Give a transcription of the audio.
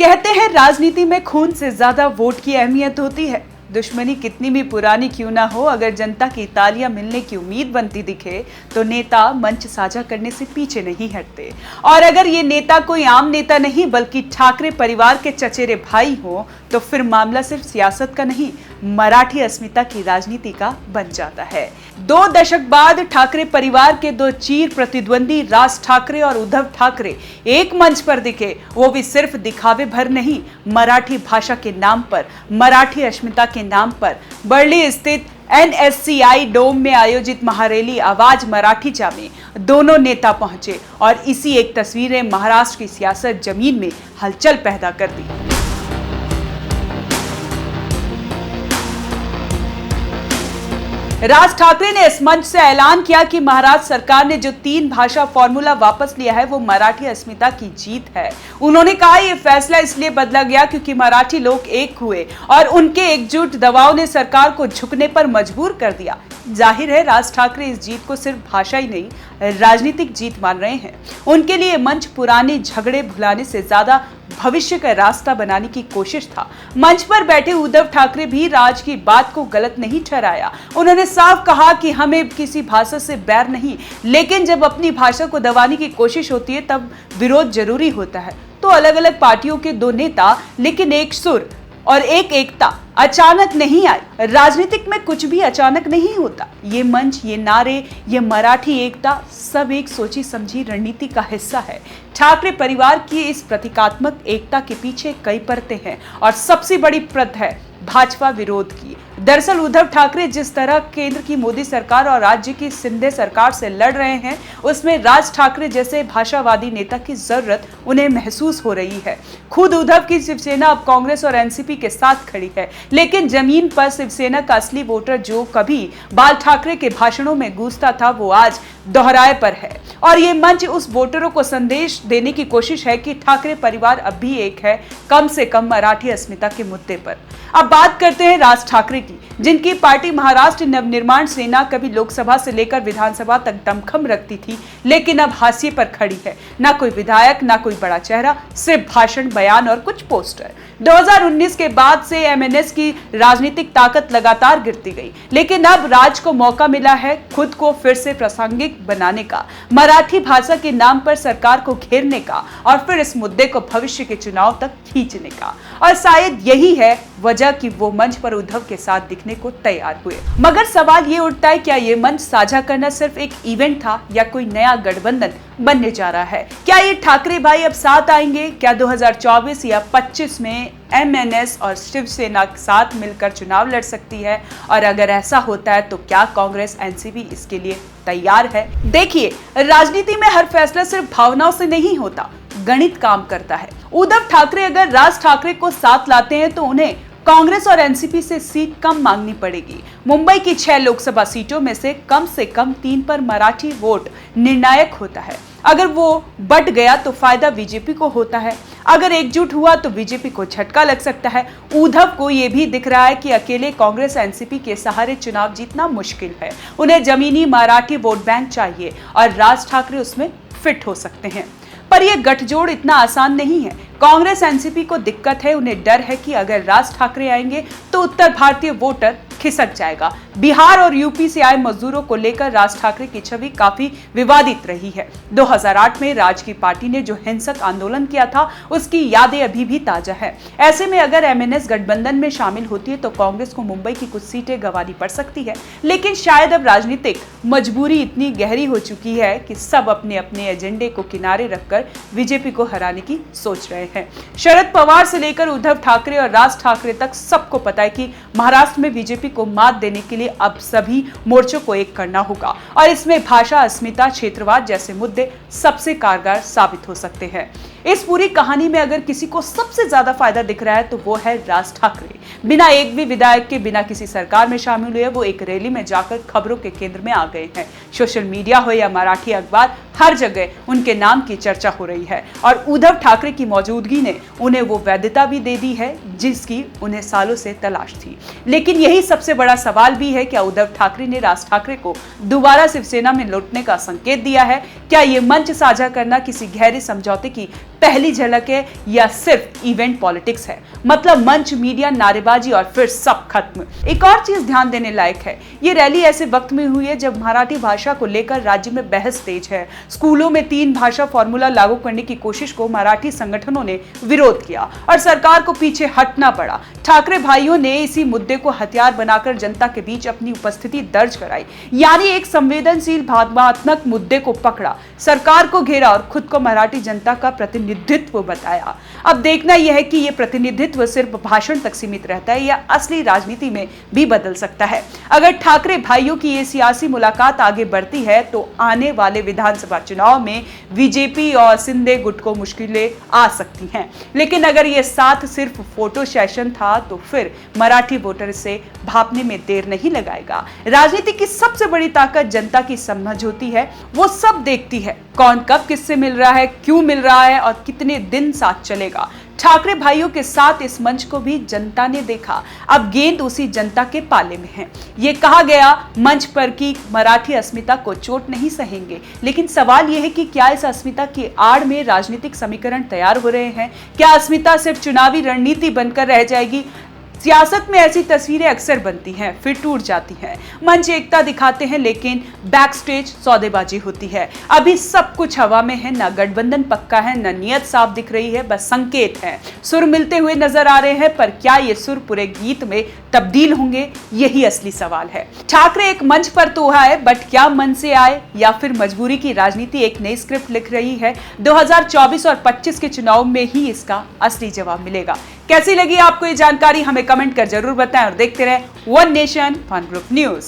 कहते हैं राजनीति में खून से ज्यादा वोट की अहमियत होती है। दुश्मनी कितनी भी पुरानी क्यों ना हो, अगर जनता की तालियां मिलने की उम्मीद बनती दिखे तो नेता मंच साझा करने से पीछे नहीं हटते। और अगर ये नेता कोई आम नेता नहीं बल्कि ठाकरे परिवार के चचेरे भाई हो तो फिर मामला सिर्फ सियासत का नहीं, मराठी अस्मिता की राजनीति का बन जाता है। 2 दशक बाद ठाकरे परिवार के 2 चीर प्रतिद्वंदी राज ठाकरे और उद्धव ठाकरे एक मंच पर दिखे, वो भी सिर्फ दिखावे भर नहीं, मराठी भाषा के नाम पर, मराठी अस्मिता के नाम पर। बर्ली स्थित NSCI डोम में आयोजित महारैली आवाज मराठीचा में दोनों नेता पहुंचे और इसी एक तस्वीर ने महाराष्ट्र की सियासत जमीन में हलचल पैदा कर दी। राज ठाकरे ने इस मंच से ऐलान किया कि महाराष्ट्र सरकार ने जो 3 भाषा फॉर्मूला वापस लिया है वो मराठी अस्मिता की जीत है। उन्होंने कहा यह फैसला इसलिए बदला गया क्योंकि मराठी लोग एक हुए और उनके एकजुट दबाव ने सरकार को झुकने पर मजबूर कर दिया। जाहिर है राज ठाकरे इस जीत को सिर्फ भाषा ही नहीं राजनीतिक जीत मान रहे हैं। उनके लिए मंच पुराने झगड़े भुलाने से ज्यादा भविष्य का रास्ता बनाने की कोशिश था। मंच पर बैठे उद्धव ठाकरे भी राज की बात को गलत नहीं ठहराया। उन्होंने साफ कहा कि हमें किसी भाषा से बैर नहीं, लेकिन जब अपनी भाषा को दबाने की कोशिश होती है तब विरोध जरूरी होता है। तो अलग अलग पार्टियों के 2 नेता लेकिन एक सुर और एक एकता अचानक नहीं आई। राजनीतिक में कुछ भी अचानक नहीं होता। ये मंच, ये नारे, ये मराठी एकता सब एक सोची समझी रणनीति का हिस्सा है। ठाकरे परिवार की इस प्रतीकात्मक एकता के पीछे कई परतें हैं और सबसे बड़ी परत है भाजपा विरोध की। दरअसल उद्धव ठाकरे जिस तरह केंद्र की मोदी सरकार और राज्य की शिंदे सरकार से लड़ रहे हैं, उसमें राज ठाकरे जैसे भाषावादी नेता की जरूरत उन्हें महसूस हो रही है। खुद उद्धव की शिवसेना अब कांग्रेस और एनसीपी के साथ खड़ी है, लेकिन जमीन पर शिवसेना का असली वोटर जो कभी बाल ठाकरे के भाषणों में गूंजता था वो आज दोहराए पर है। और ये मंच उस वोटरों को संदेश देने की कोशिश है कि ठाकरे परिवार अब भी एक है, कम से कम मराठी अस्मिता के मुद्दे पर। अब बात करते हैं राज ठाकरे की, जिनकी पार्टी महाराष्ट्र नवनिर्माण सेना कभी लोकसभा से लेकर विधानसभा तक दमखम रखती थी, लेकिन अब हाशिए पर खड़ी है। ना कोई विधायक, ना कोई बड़ा चेहरा, सिर्फ भाषण, बयान और कुछ पोस्टर। 2019 के बाद से MNS की राजनीतिक ताकत लगातार गिरती गई, लेकिन अब राज को मौका मिला है खुद को फिर से प्रासंगिक बनाने का, मराठी भाषा के नाम पर सरकार को घेरने का और फिर इस मुद्दे को भविष्य के चुनाव तक खींचने का। और शायद यही है वजह कि वो मंच पर उद्धव के साथ दिखने को तैयार हुए। मगर सवाल ये उठता है, क्या ये मंच साझा करना सिर्फ एक इवेंट था या कोई नया गठबंधन बनने जा रहा है? क्या ये ठाकरे भाई अब साथ आएंगे? क्या 2024 या 25 में MNS और शिवसेना के साथ मिलकर चुनाव लड़ सकती है? और अगर ऐसा होता है तो क्या कांग्रेस एनसीपी इसके लिए तैयार है? देखिए, राजनीति में हर फैसला सिर्फ भावनाओं से नहीं होता, गणित काम करता है। उद्धव ठाकरे अगर राज ठाकरे को साथ लाते हैं तो उन्हें कांग्रेस और एनसीपी से सीट कम मांगनी पड़ेगी। मुंबई की 6 लोकसभा सीटों में से कम 3 पर मराठी वोट निर्णायक होता है। अगर वो बढ़ गया तो फायदा बीजेपी को होता है, अगर एकजुट हुआ तो बीजेपी को झटका लग सकता है। उद्धव को यह भी दिख रहा है कि अकेले कांग्रेस एनसीपी के सहारे चुनाव जीतना मुश्किल है। उन्हें जमीनी मराठी वोट बैंक चाहिए और राज ठाकरे उसमें फिट हो सकते हैं। पर यह गठजोड़ इतना आसान नहीं है। कांग्रेस एनसीपी को दिक्कत है, उन्हें डर है कि अगर राज ठाकरे आएंगे तो उत्तर भारतीय वोटर खिसक जाएगा। बिहार और यूपी से आए मजदूरों को लेकर राज ठाकरे की छवि काफी विवादित रही है। 2008 में राज की पार्टी ने जो हिंसक आंदोलन किया था उसकी यादें अभी भी ताजा है। ऐसे में अगर MNS गठबंधन में शामिल होती है तो कांग्रेस को मुंबई की कुछ सीटें गंवानी पड़ सकती है। लेकिन शायद अब राजनीतिक मजबूरी इतनी गहरी हो चुकी है कि सब अपने अपने एजेंडे को किनारे रखकर बीजेपी को हराने की सोच रहे हैं। शरद पवार से लेकर उद्धव ठाकरे और राज ठाकरे तक सबको पता है कि महाराष्ट्र में बीजेपी को मात देने के लिए अब सभी मोर्चों को एक करना होगा और इसमें भाषा, अस्मिता, क्षेत्रवाद जैसे मुद्दे सबसे कारगर साबित हो सकते हैं। इस पूरी कहानी में अगर किसी को सबसे ज्यादा फायदा दिख रहा है तो वो है राज ठाकरे। बिना एक भी विधायक के, बिना किसी सरकार में शामिल हुए वो एक रैली में जाकर खबरों के केंद्र में आ गए हैं। सोशल मीडिया हो या मराठी अखबार, हर जगह उनके नाम की चर्चा हो रही है और उद्धव ठाकरे की मौजूदगी ने उन्हें वो वैधता भी दे दी है जिसकी उन्हें सालों से तलाश थी। लेकिन यही सबसे बड़ा सवाल भी है, क्या उद्धव ठाकरे ने राज ठाकरे को दोबारा शिवसेना में लौटने का संकेत दिया है? क्या ये मंच साझा करना किसी गहरे समझौते की पहली झलक है या सिर्फ इवेंट पॉलिटिक्स है? मतलब मंच, मीडिया, नारेबाजी और फिर सब खत्म। एक और चीज ध्यान देने लायक है, ये रैली ऐसे वक्त में हुई है जब मराठी भाषा को लेकर राज्य में बहस तेज है। स्कूलों में 3 भाषा फॉर्मूला लागू करने की कोशिश को मराठी संगठनों ने विरोध किया और सरकार को पीछे हटना पड़ा। ठाकरे भाइयों ने इसी मुद्दे को हथियार बनाकर जनता के बीच अपनी उपस्थिति दर्ज कराई, यानी एक संवेदनशील भावनात्मक मुद्दे को पकड़ा, सरकार को घेरा और खुद को मराठी जनता का प्रतिनिधित्व बताया। अब देखना यह है कि यह प्रतिनिधित्व सिर्फ भाषण तक सीमित रहता है या असली राजनीति में भी बदल सकता है। अगर ठाकरे भाइयों की ये सियासी मुलाकात आगे बढ़ती है तो आने वाले विधानसभा चुनाव में बीजेपी और शिंदे गुट को मुश्किलें आ सकती हैं। लेकिन अगर ये साथ सिर्फ फोटो सेशन था तो फिर मराठी वोटर से भापने में देर नहीं लगाएगा। राजनीति की सबसे बड़ी ताकत जनता की समझ होती है, वो सब देखती है कौन कब किससे मिल रहा है, क्यों मिल रहा है और कितने दिन साथ चलेगा। ठाकरे भाइयों के साथ इस मंच को भी जनता ने देखा, अब गेंद उसी जनता के पाले में है। ये कहा गया मंच पर कि मराठी अस्मिता को चोट नहीं सहेंगे, लेकिन सवाल यह है कि क्या इस अस्मिता की आड़ में राजनीतिक समीकरण तैयार हो रहे हैं? क्या अस्मिता सिर्फ चुनावी रणनीति बनकर रह जाएगी? सियासत में ऐसी तस्वीरें अक्सर बनती हैं, फिर टूट जाती हैं। मंच एकता दिखाते हैं लेकिन बैक स्टेज सौदेबाजी होती है। अभी सब कुछ हवा में है, ना गठबंधन पक्का है, ना नियत साफ दिख रही है, बस संकेत है। सुर मिलते हुए नजर आ रहे हैं, पर क्या ये सुर पूरे गीत में तब्दील होंगे? यही असली सवाल है। ठाकरे एक मंच पर तो आए, बट क्या मन से आए या फिर मजबूरी की राजनीति एक नई स्क्रिप्ट लिख रही है? 2024 और 25 के चुनाव में ही इसका असली जवाब मिलेगा। कैसी लगी आपको ये जानकारी? हमें कमेंट कर जरूर बताएं और देखते रहें one nation one group news.